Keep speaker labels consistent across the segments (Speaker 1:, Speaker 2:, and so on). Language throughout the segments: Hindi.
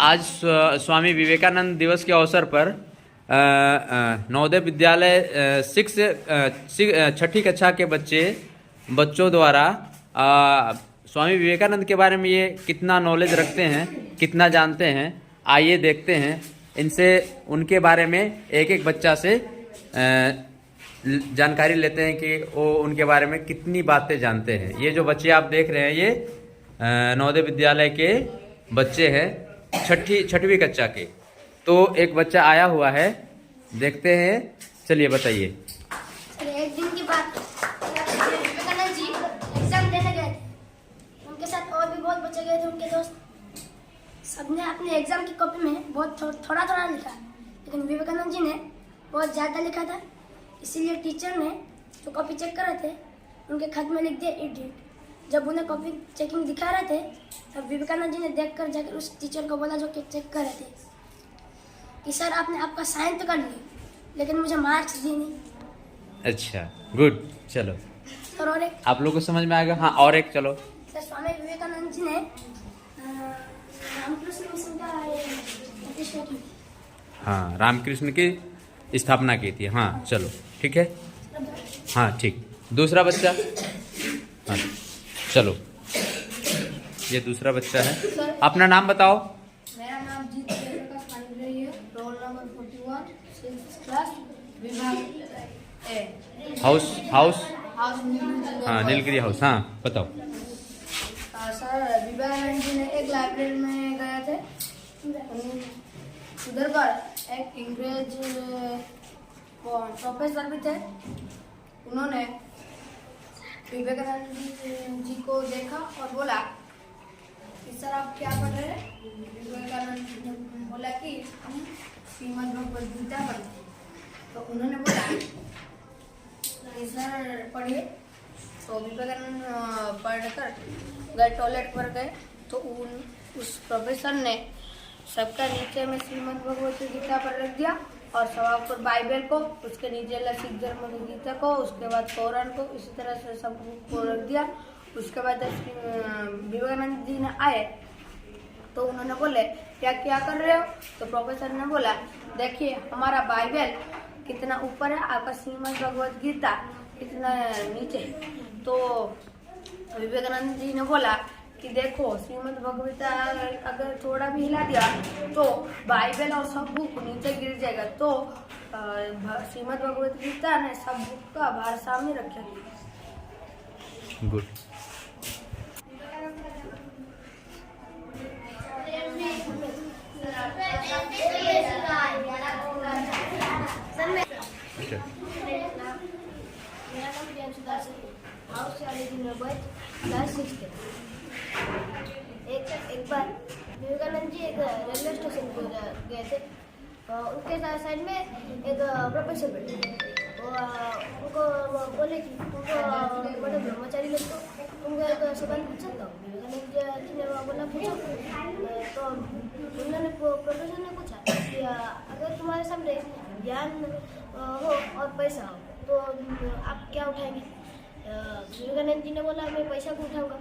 Speaker 1: आज स्वामी विवेकानंद दिवस के अवसर पर नवोदय विद्यालय छठी कक्षा के बच्चों द्वारा स्वामी विवेकानंद के बारे में ये कितना नॉलेज रखते हैं, कितना जानते हैं, आइए देखते हैं इनसे। उनके बारे में एक एक बच्चा से जानकारी लेते हैं कि वो उनके बारे में कितनी बातें जानते हैं। ये जो बच्चे आप देख रहे हैं ये नवोदय विद्यालय के बच्चे हैं, छठवीं कक्षा के। तो एक बच्चा आया हुआ है, देखते हैं। चलिए बताइए।
Speaker 2: एक दिन की बात, विवेकानंद जी एग्जाम देने गए थे। उनके साथ और भी बहुत बच्चे गए थे, उनके दोस्त। सबने अपने एग्जाम की कॉपी में बहुत थोड़ा थोड़ा लिखा, लेकिन विवेकानंद जी ने बहुत ज़्यादा लिखा था। इसीलिए टीचर ने जो कॉपी चेक कर रहे थे उनके खत में लिख दिया इडियट। जब उन्हें कॉपी चेकिंग दिखा रहे थे तब विवेकानंद जी ने देखकर जाकर उस टीचर को बोला जो कि चेक कर रहे थे कि सर आपने आपका साइन तो कर ली, लेकिन मुझे मार्क्स दी नहीं।
Speaker 1: अच्छा, गुड। चलो
Speaker 2: सर और एक
Speaker 1: आप लोग को समझ में आएगा। हाँ, और एक चलो।
Speaker 2: सर स्वामी विवेकानंद जी ने रामकृष्ण मिशन का प्रतिष्ठा की।
Speaker 1: हाँ, रामकृष्ण की स्थापना की थी। हाँ चलो, ठीक है। हाँ ठीक। दूसरा बच्चा। हाँ चलो, ये दूसरा बच्चा है। अपना नाम बताओ।
Speaker 2: मेरा नाम जीत प्रकाश पांडे है, रोल नंबर 41, 6th क्लास, विभाग ए।
Speaker 1: हाउस
Speaker 2: हाँ,
Speaker 1: नीलगिरी हाउस। हाँ बताओ।
Speaker 2: सर विवेकानंद जी ने एक लाइब्रेरी में गए थे। उधर पर एक इंग्रेज प्रोफेसर भी थे। उन्होंने विवेकानंद जी को देखा और बोला कि सर आप क्या पढ़ रहे हैं? विवेकानंद जी ने बोला कि हम श्रीमद् भगवद गीता पढ़ते हैं। तो उन्होंने बोला कि सर पढ़िए। तो विवेकानंद पढ़कर गए, टॉयलेट पर गए तो उस प्रोफेसर ने सबका नीचे में श्रीमद् भगवद गीता पर रख दिया और सवाब पर बाइबल को, उसके नीचे सिख धर्म की गीता को, उसके बाद कुरान को, इसी तरह से सब को रख दिया। उसके बाद विवेकानंद जी ने आए तो उन्होंने बोले क्या क्या कर रहे हो? तो प्रोफेसर ने बोला देखिए हमारा बाइबल कितना ऊपर है, आपका श्रीमद् भगवद गीता कितना नीचे। तो विवेकानंद जी ने बोला कि देखो श्रीमद् भगवद गीता अगर थोड़ा भी हिला दिया तो बाइबल और सब बुक नीचे गिर जाएगा। तो श्रीमद् भगवद गीता ने सब बुक का भार सामने रखा।
Speaker 1: गुड।
Speaker 2: एक बार विवेकानंद जी एक रेलवे स्टेशन पर गए थे। उनके साइड में एक प्रोफेसर बैठे थे। उनको बोले कि तुमको बड़े ब्रह्मचारी लोग तो तुमको एक सवाल पूछ सकता हूँ? विवेकानंद जी ने बोला पूछो। तो उन्होंने प्रोफेसर ने पूछा कि अगर तुम्हारे सामने ज्ञान हो और पैसा हो तो आप क्या उठाएंगे? विवेकानंद जी ने बोला मैं पैसा को उठाऊंगा।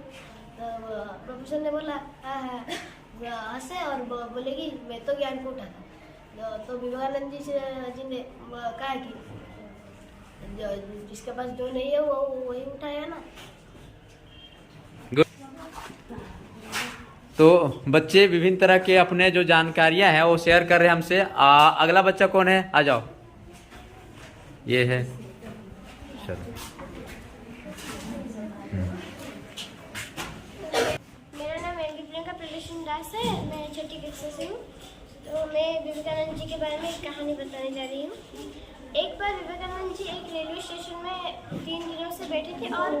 Speaker 2: प्रोफेसर ने बोला हंसे और बोले कि मैं तो ज्ञान को उठाता। तो विवेकानंद जी ने कहा कि जिसके पास जो नहीं है वो वही उठाया ना।
Speaker 1: तो बच्चे विभिन्न तरह के अपने जो जानकारियां हैं वो शेयर कर रहे हैं हमसे। अगला बच्चा कौन है? आ जाओ। ये है। चलो।
Speaker 2: मेरा नाम प्रियंका प्रदर्शन दास है, मैं छठी कक्षा से हूँ। तो मैं विवेकानंद जी के बारे में एक कहानी बताने जा रही हूँ। एक बार विवेकानंद जी एक रेलवे स्टेशन में 3 दिनों से बैठे थे और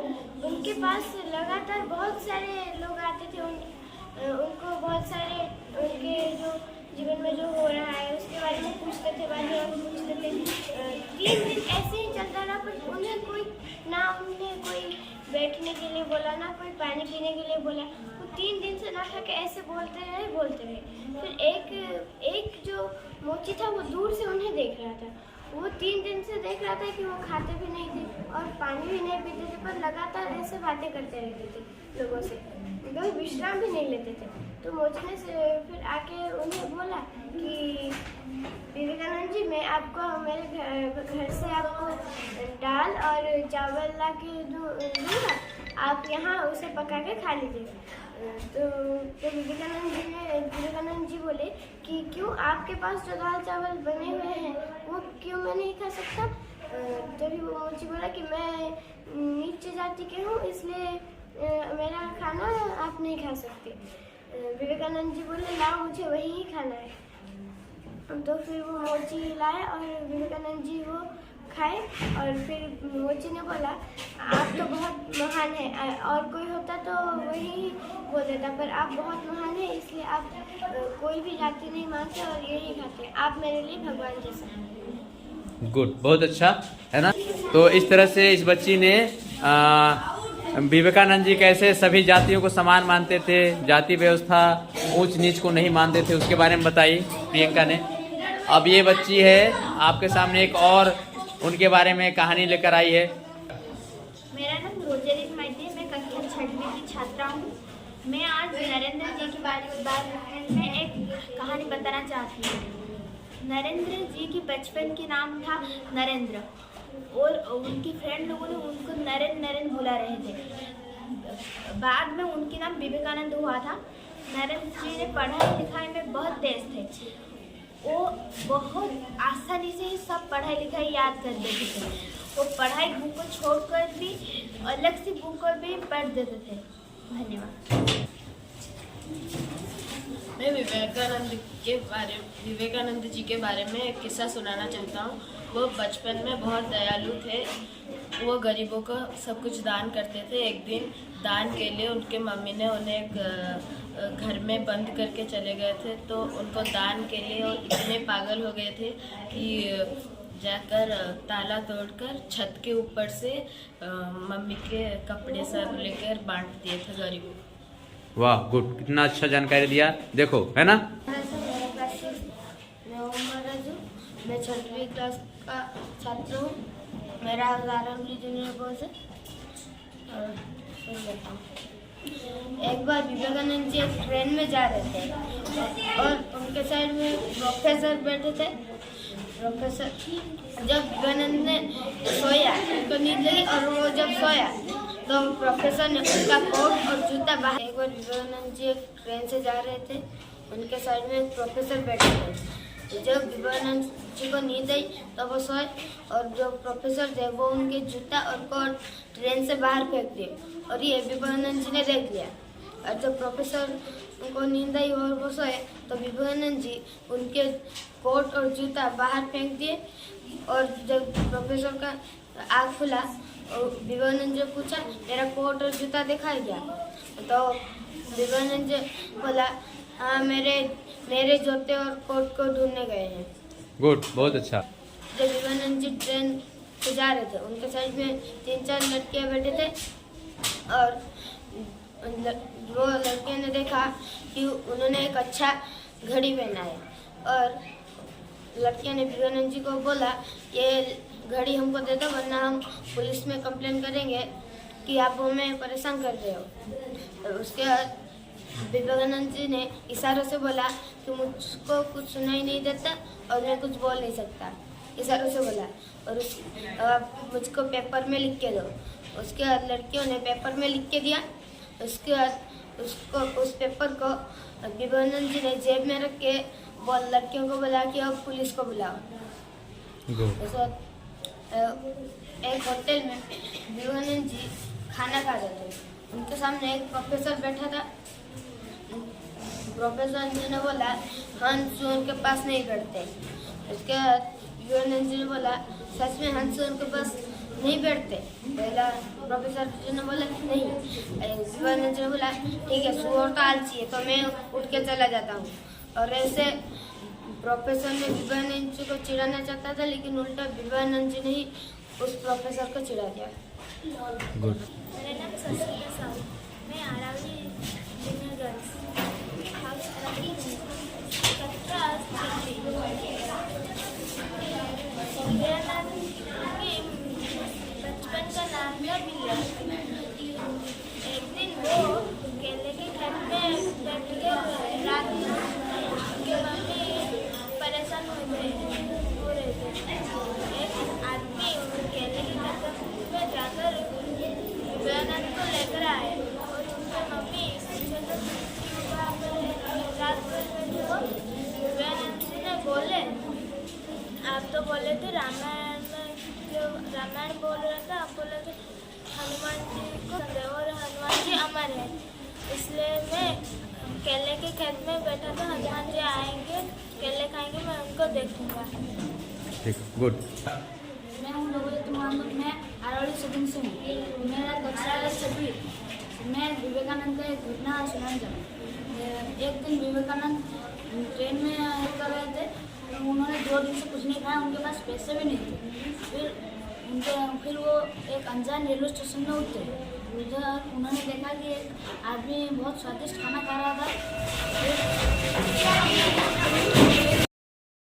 Speaker 2: उनके पास लगातार बहुत सारे लोग आते थे। उनको बहुत सारे उनके जो जीवन में जो हो रहा है उसके बारे में पूछते थे, पूछते थे। 3 दिन ऐसे ही चलता रहा, पर उन्हें कोई बैठने के लिए बोला, ना कोई पानी पीने के लिए बोला। वो 3 दिन से ना खा के ऐसे बोलते रहे। फिर एक जो मोची था वो दूर से उन्हें देख रहा था। वो 3 दिन से देख रहा था कि वो खाते भी नहीं थे और पानी भी नहीं पीते थे, पर लगातार ऐसे बातें करते रहते थे लोगों से, कभी विश्राम भी नहीं लेते थे। तो मोचने से फिर आके उन्हें
Speaker 3: आपको मेरे घर से आपको दाल और चावल ला के दूँगा, आप यहाँ उसे पका के खा लीजिए। तो विवेकानंद जी बोले कि क्यों आपके पास जो दाल चावल बने हुए हैं वो क्यों मैं नहीं खा सकता। तभी वो मोची बोला कि मैं नीचे जाति के हूँ, इसलिए मेरा खाना आप नहीं खा सकते। विवेकानंद जी बोले लाओ, मुझे वही ही खाना है। तो फिर वो मोची लाए और विवेकानंद जी वो खाए। और फिर मोची ने बोला आप तो बहुत महान हैं, और कोई होता तो वही बोल देता, पर आप बहुत महान हैं, इसलिए आप कोई भी जाति नहीं मानते और यही खाते, आप मेरे लिए भगवान जैसे हैं।
Speaker 1: गुड, बहुत अच्छा है ना। तो इस तरह से इस बच्ची ने विवेकानंद जी कैसे सभी जातियों को समान मानते थे, जाति व्यवस्था ऊंच नीच को नहीं मानते थे, उसके बारे में बताई प्रियंका ने। अब ये बच्ची है आपके सामने एक और उनके बारे में कहानी लेकर आई है।
Speaker 3: मेरा नाम रोजरी माइती है, मैं कक्षा 6वीं की छात्रा हूँ। मैं आज नरेंद्र जी के बारे में एक कहानी बताना चाहती हूँ। नरेंद्र जी की बचपन के नाम था नरेंद्र, और उनकी फ्रेंड लोगों ने उनको नरेंद्र बुला रहे थे। बाद में उनके नाम विवेकानंद हुआ था। नरेंद्र जी ने पढ़ाई लिखाई में बहुत तेज थे, वो बहुत आसानी से ही सब पढ़ाई लिखाई याद कर देते थे। वो पढ़ाई बुक को छोड़कर भी अलग सी बुक को भी पढ़ देते थे। धन्यवाद।
Speaker 4: मैं विवेकानंद जी के बारे में एक किस्सा सुनाना चाहता हूँ। वो बचपन में बहुत दयालु थे। वो गरीबों को सब कुछ दान करते थे। एक दिन दान के लिए उनके मम्मी ने उन्हें एक घर में बंद करके चले गए थे। तो उनको दान के लिए वो इतने पागल हो गए थे कि जाकर ताला तोड़कर छत के ऊपर से मम्मी के कपड़े सब लेकर बांट दिए थे गरीबों को।
Speaker 1: वाह, गुड, कितना अच्छा जानकारी दिया। देखो, है ना।
Speaker 3: मैं 6वीं क्लास का छात्र हूँ। मेरा आरंभी जूनियर कोर्स है। एक बार विवेकानंद जी एक ट्रेन में जा रहे थे और उनके साइड में प्रोफेसर बैठे थे। प्रोफेसर जब विवेकानंद ने सोया, उनको नींद लगी और वो जब सोया तो प्रोफेसर ने उनका कोट और जूता बाहर। एक बार विवेकानंद जी एक ट्रेन से जा रहे थे, उनके साइड में एक प्रोफेसर बैठे थे। जब विवेकानंद जी को नींद आई तो वो सोए, और जो प्रोफेसर थे वो उनके जूता और कोट ट्रेन से बाहर फेंक दिए, और ये विवेकानंद जी ने देख लिया। और जब प्रोफेसर को नींद आई और वो सोए तो विवेकानंद जी उनके कोट और जूता बाहर फेंक दिए। और जब प्रोफेसर का आँख खुला और विवेकानंद जी पूछा मेरा कोट और जूता दिखाई दिया, तो विवेकानंद जी बोला हाँ मेरे जूते और कोट को ढूंढने गए हैं।
Speaker 1: गुड, बहुत अच्छा।
Speaker 3: जब विवेकानंद जी ट्रेन से जा रहे थे, उनके साइड में 3-4 लड़कियां बैठे थे, और वो लड़कियों ने देखा कि उन्होंने एक अच्छा घड़ी पहना है, और लड़कियों ने विवेकानंद जी को बोला ये घड़ी हमको दे दो, वरना हम पुलिस में कंप्लेन करेंगे कि आप हमें परेशान कर रहे हो। तो उसके बाद विवेकानंद जी ने इशारों से बोला कि मुझको कुछ सुनाई नहीं देता और मैं कुछ बोल नहीं सकता, इशारों से बोला, और आप मुझको पेपर में लिख के दो। उसके बाद लड़कियों ने पेपर में लिख के दिया। उसके बाद उस पेपर को विवेकानंद जी ने जेब में रख के लड़कियों को बोला कि अब पुलिस को बुलाओ। एक होटल में विवेकानंद जी खाना खा रहे थे। उनके सामने एक प्रोफेसर बैठा था। प्रोफेसर जी ने बोला हंस उनके पास नहीं बैठते। उसके बाद विवेकानंद जी ने बोला सच में हंस उनके पास नहीं बैठते। पहला प्रोफेसर जी ने बोला नहीं। विवेकानंद जी ने बोला ठीक है, सुअर तो आलसी है तो मैं उठ के चला जाता हूँ। और ऐसे प्रोफेसर ने विवेकानंद जी को चिढ़ाना चाहता था, लेकिन उल्टा विवेकानंद जी ने ही उस प्रोफेसर को चिढ़ा दिया।
Speaker 5: मेरा नाम सस्मिता साहू, मैं आरावली जूनियर गर्ल्स हाउस कक्षा 6। मेरा नाम बचपन का नाम था बिल्ला। एक दिन वो केले के खेत में बैठ के रात में उनकी मम्मी परेशान हो रहे थे। रहे थे रामायण में, जो रामायण बोल रहा था, आप बोले थे हनुमान जी को संदेह और हनुमान जी अमर है, इसलिए मैं केले के खेत में बैठा था, हनुमान जी आएंगे केले खाएंगे, मैं उनको देखूंगा।
Speaker 1: ठीक, गुड।
Speaker 3: मैं हूँ लोगों मोहम्मद, मैं अरवली शूटिंग से हूँ। मेरा कक्षा है 26। मैं विवेकानंद का एक घटना सुनाना चाहूँ। एक दिन विवेकानंद ट्रेन में कर रहे थे, तो उन्होंने 2 दिन से कुछ नहीं खाया, उनके पास पैसे भी नहीं थे। फिर वो एक अनजान रेलवे स्टेशन में उतरे। उधर उन्होंने देखा कि एक आदमी बहुत स्वादिष्ट खाना खा रहा था।